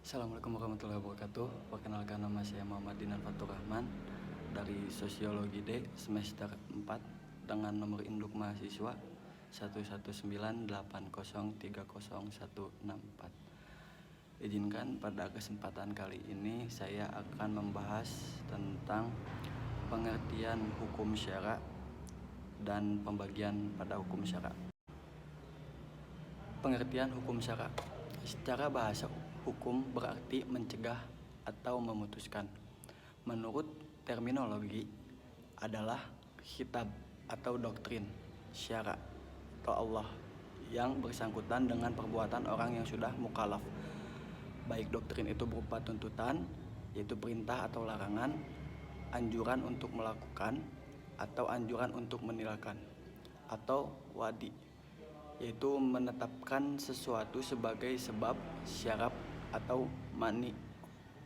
Assalamualaikum warahmatullahi wabarakatuh. Perkenalkan, nama saya Muhammad Dinan Fatur Rahman dari Sosiologi D semester 4 dengan nomor induk mahasiswa 119803014. Izinkan pada kesempatan kali ini saya akan membahas tentang pengertian hukum syara dan pembagian pada hukum syara. Pengertian hukum syara. Secara bahasa hukum berarti mencegah atau memutuskan. Menurut terminologi adalah kitab atau doktrin syara atau Allah yang bersangkutan dengan perbuatan orang yang sudah mukallaf. Baik doktrin itu berupa tuntutan, yaitu perintah atau larangan, anjuran untuk melakukan atau anjuran untuk meninggalkan, atau wadi, yaitu menetapkan sesuatu sebagai sebab, syarat, atau mani,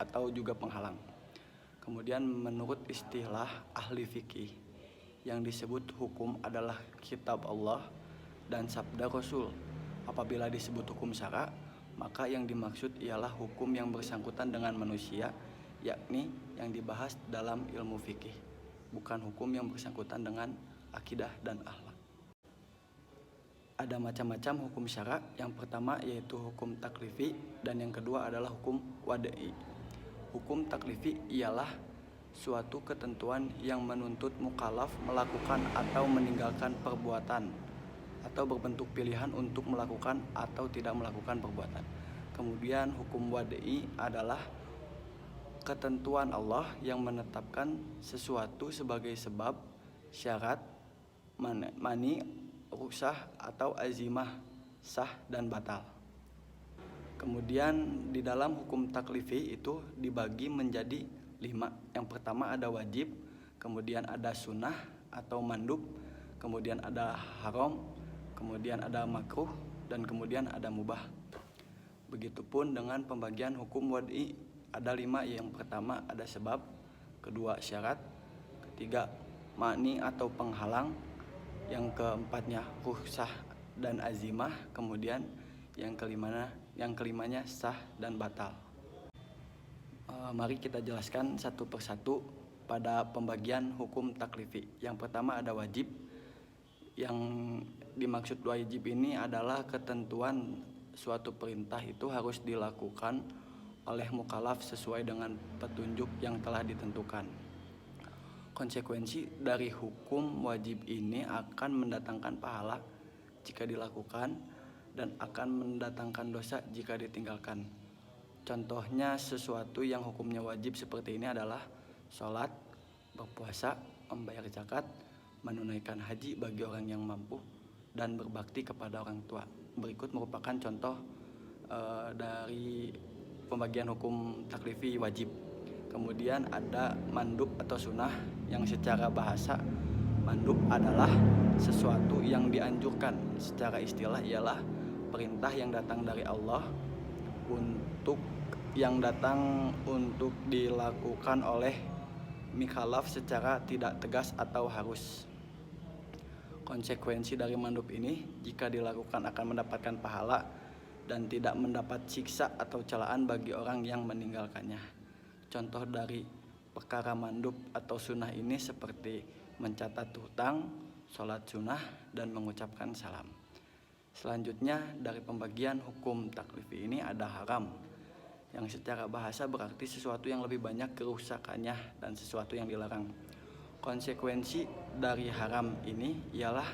atau juga penghalang. Kemudian menurut istilah ahli fikih, yang disebut hukum adalah kitab Allah dan sabda Rasul. Apabila disebut hukum syara, maka yang dimaksud ialah hukum yang bersangkutan dengan manusia, yakni yang dibahas dalam ilmu fikih, bukan hukum yang bersangkutan dengan akidah dan akhlak. Ada macam-macam hukum syara. Yang pertama yaitu hukum taklifi dan yang kedua adalah hukum wadai. Hukum taklifi ialah suatu ketentuan yang menuntut mukallaf melakukan atau meninggalkan perbuatan atau berbentuk pilihan untuk melakukan atau tidak melakukan perbuatan. Kemudian hukum wadai adalah ketentuan Allah yang menetapkan sesuatu sebagai sebab, syarat, mani, ruksah atau azimah, sah dan batal. Kemudian di dalam hukum taklifi itu dibagi menjadi 5. Yang pertama ada wajib, kemudian ada sunnah atau mandub, kemudian ada haram, kemudian ada makruh, dan kemudian ada mubah. Begitupun dengan pembagian hukum wad'i, ada 5. Yang pertama ada sebab, kedua syarat, ketiga mani atau penghalang, yang keempatnya rukhsah dan azimah, kemudian yang kelimanya sah dan batal. Mari kita jelaskan satu persatu pada pembagian hukum taklifi. Yang pertama ada wajib. Yang dimaksud wajib ini adalah ketentuan suatu perintah itu harus dilakukan oleh mukallaf sesuai dengan petunjuk yang telah ditentukan. Konsekuensi dari hukum wajib ini akan mendatangkan pahala jika dilakukan dan akan mendatangkan dosa jika ditinggalkan. Contohnya sesuatu yang hukumnya wajib seperti ini adalah sholat, berpuasa, membayar zakat, menunaikan haji bagi orang yang mampu, dan berbakti kepada orang tua. Berikut merupakan contoh dari pembagian hukum taklifi wajib. Kemudian ada mandub atau sunnah, yang secara bahasa mandub adalah sesuatu yang dianjurkan. Secara istilah ialah perintah yang datang dari Allah untuk dilakukan oleh mikhalaf secara tidak tegas atau harus. Konsekuensi dari mandub ini jika dilakukan akan mendapatkan pahala dan tidak mendapat siksa atau celaan bagi orang yang meninggalkannya. Contoh dari perkara mandub atau sunnah ini seperti mencatat hutang, sholat sunnah, dan mengucapkan salam. Selanjutnya dari pembagian hukum taklifi ini ada haram, yang secara bahasa berarti sesuatu yang lebih banyak kerusakannya dan sesuatu yang dilarang. Konsekuensi dari haram ini ialah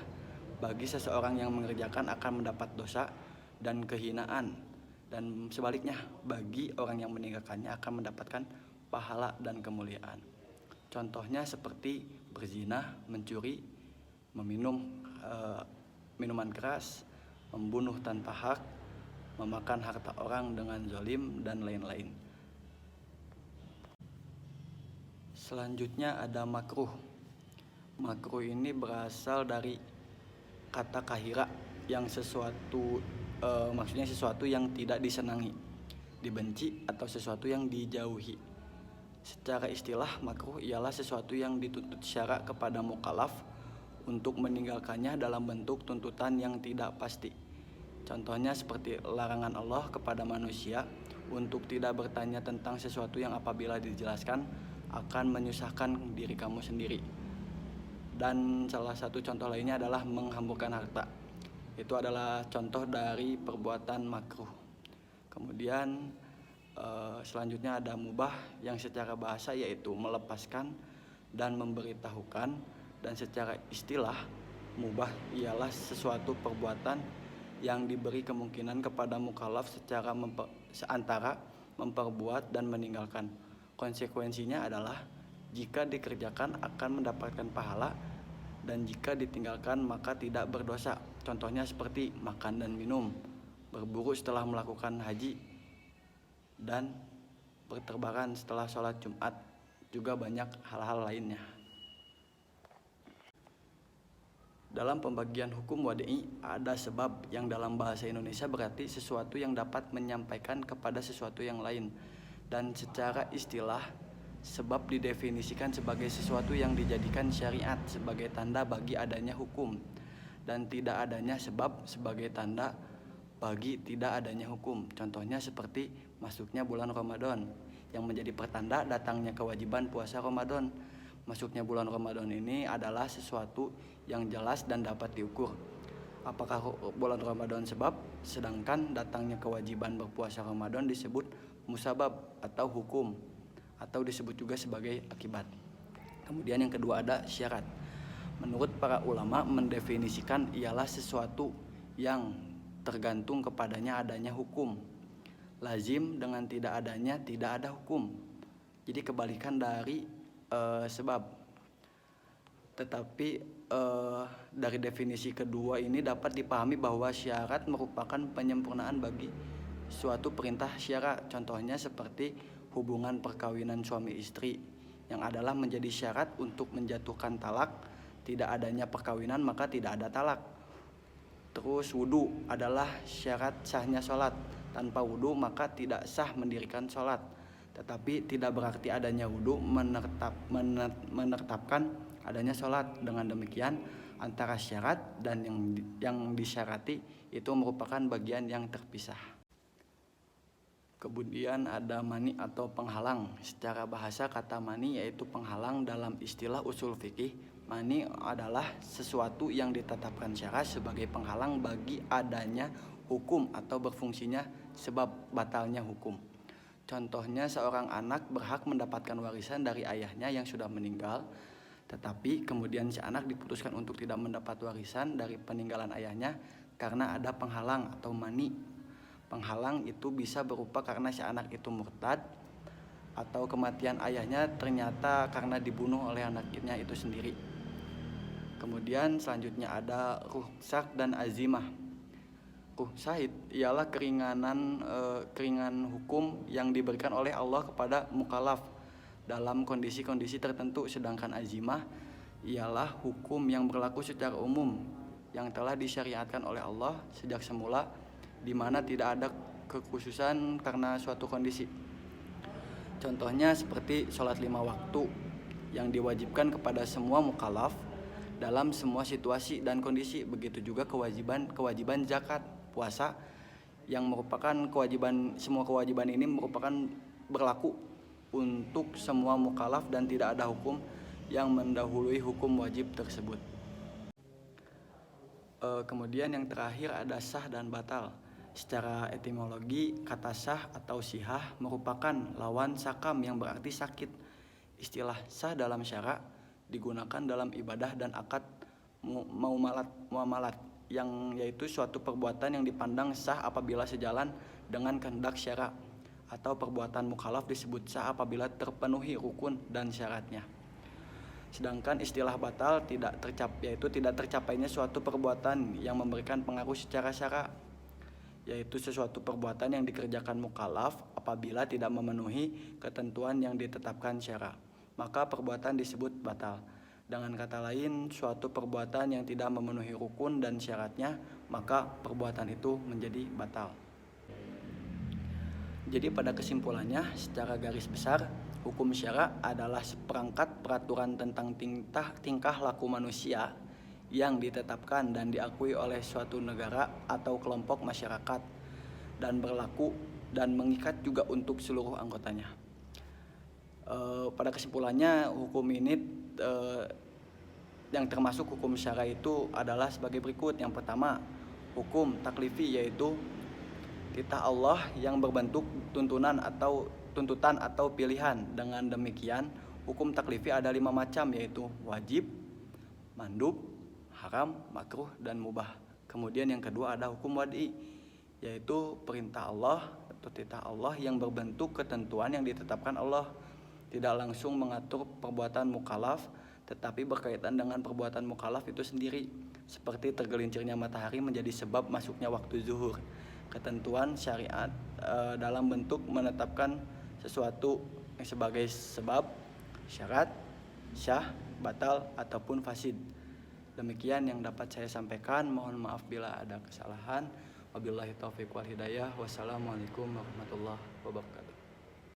bagi seseorang yang mengerjakan akan mendapat dosa dan kehinaan, dan sebaliknya bagi orang yang meninggalkannya akan mendapatkan pahala dan kemuliaan. Contohnya seperti berzina, mencuri, meminum minuman keras, membunuh tanpa hak, memakan harta orang dengan zalim, dan lain-lain. Selanjutnya ada makruh. Makruh ini berasal dari kata kahira, yang maksudnya sesuatu yang tidak disenangi, dibenci, atau sesuatu yang dijauhi. Secara istilah makruh ialah sesuatu yang dituntut syara kepada mukallaf untuk meninggalkannya dalam bentuk tuntutan yang tidak pasti. Contohnya seperti larangan Allah kepada manusia untuk tidak bertanya tentang sesuatu yang apabila dijelaskan akan menyusahkan diri kamu sendiri. Dan salah satu contoh lainnya adalah menghamburkan harta. Itu adalah contoh dari perbuatan makruh. Kemudian selanjutnya ada mubah yang secara bahasa yaitu melepaskan dan memberitahukan, dan secara istilah mubah ialah sesuatu perbuatan yang diberi kemungkinan kepada mukallaf seantara memperbuat dan meninggalkan. Konsekuensinya adalah jika dikerjakan akan mendapatkan pahala, dan jika ditinggalkan maka tidak berdosa. Contohnya seperti makan dan minum, berburu setelah melakukan haji, dan berterbangan setelah sholat Jumat, juga banyak hal-hal lainnya. Dalam pembagian hukum wada'i ada sebab yang dalam bahasa Indonesia berarti sesuatu yang dapat menyampaikan kepada sesuatu yang lain, dan secara istilah sebab didefinisikan sebagai sesuatu yang dijadikan syariat sebagai tanda bagi adanya hukum, dan tidak adanya sebab sebagai tanda bagi tidak adanya hukum. Contohnya seperti masuknya bulan Ramadan yang menjadi pertanda datangnya kewajiban puasa Ramadan. Masuknya bulan Ramadan ini adalah sesuatu yang jelas dan dapat diukur. Apakah bulan Ramadan sebab, sedangkan datangnya kewajiban berpuasa Ramadan disebut musabab atau hukum, atau disebut juga sebagai akibat. Kemudian yang kedua ada syarat. Menurut para ulama mendefinisikan ialah sesuatu yang tergantung kepadanya adanya hukum. Lazim dengan tidak adanya tidak ada hukum. Jadi kebalikan dari sebab. Tetapi dari definisi kedua ini dapat dipahami bahwa syarat merupakan penyempurnaan bagi suatu perintah syara. Contohnya seperti hubungan perkawinan suami istri yang adalah menjadi syarat untuk menjatuhkan talak. Tidak adanya perkawinan maka tidak ada talak. Terus wudhu adalah syarat sahnya sholat. Tanpa wudhu maka tidak sah mendirikan sholat. Tetapi tidak berarti adanya wudhu menetapkan adanya sholat. Dengan demikian antara syarat dan yang disyarati itu merupakan bagian yang terpisah. Kemudian ada mani atau penghalang. Secara bahasa kata mani yaitu penghalang. Dalam istilah usul fikih, mani adalah sesuatu yang ditetapkan syara sebagai penghalang bagi adanya hukum atau berfungsinya sebab batalnya hukum. Contohnya seorang anak berhak mendapatkan warisan dari ayahnya yang sudah meninggal, tetapi kemudian si anak diputuskan untuk tidak mendapat warisan dari peninggalan ayahnya karena ada penghalang atau mani. Penghalang itu bisa berupa karena si anak itu murtad, atau kematian ayahnya ternyata karena dibunuh oleh anaknya itu sendiri. Kemudian selanjutnya ada rukhsah dan azimah. Rukhsah ialah keringan hukum yang diberikan oleh Allah kepada mukallaf dalam kondisi-kondisi tertentu, sedangkan azimah ialah hukum yang berlaku secara umum yang telah disyariatkan oleh Allah sejak semula, di mana tidak ada kekhususan karena suatu kondisi. Contohnya seperti sholat 5 waktu yang diwajibkan kepada semua mukallaf dalam semua situasi dan kondisi. Begitu juga kewajiban zakat, puasa yang merupakan semua kewajiban ini merupakan berlaku untuk semua mukallaf dan tidak ada hukum yang mendahului hukum wajib tersebut. Kemudian yang terakhir ada sah dan batal. Secara etimologi kata sah atau sihah merupakan lawan sakam yang berarti sakit. Istilah sah dalam syara digunakan dalam ibadah dan akad muamalat, yang yaitu suatu perbuatan yang dipandang sah apabila sejalan dengan kehendak syara, atau perbuatan mukallaf disebut sah apabila terpenuhi rukun dan syaratnya. Sedangkan istilah batal yaitu tidak tercapainya suatu perbuatan yang memberikan pengaruh secara syara, yaitu sesuatu perbuatan yang dikerjakan mukallaf apabila tidak memenuhi ketentuan yang ditetapkan syara, maka perbuatan disebut batal. Dengan kata lain, suatu perbuatan yang tidak memenuhi rukun dan syaratnya, maka perbuatan itu menjadi batal. Jadi pada kesimpulannya, secara garis besar, hukum syara adalah seperangkat peraturan tentang tingkah laku manusia yang ditetapkan dan diakui oleh suatu negara atau kelompok masyarakat dan berlaku dan mengikat juga untuk seluruh anggotanya. Pada kesimpulannya, hukum ini yang termasuk hukum syara itu adalah sebagai berikut. Yang pertama, hukum taklifi, yaitu titah Allah yang berbentuk tuntutan atau pilihan. Dengan demikian, hukum taklifi ada 5 macam, yaitu wajib, mandub, haram, makruh, dan mubah. Kemudian yang kedua ada hukum wad'i, yaitu perintah Allah atau titah Allah yang berbentuk ketentuan yang ditetapkan Allah, tidak langsung mengatur perbuatan mukallaf, tetapi berkaitan dengan perbuatan mukallaf itu sendiri, seperti tergelincirnya matahari menjadi sebab masuknya waktu zuhur. Ketentuan syariat dalam bentuk menetapkan sesuatu yang sebagai sebab, syarat, syah, batal, ataupun fasid. Demikian yang dapat saya sampaikan. Mohon maaf bila ada kesalahan. Wabillahi taufiq wal hidayah. Wassalamualaikum warahmatullahi wabarakatuh.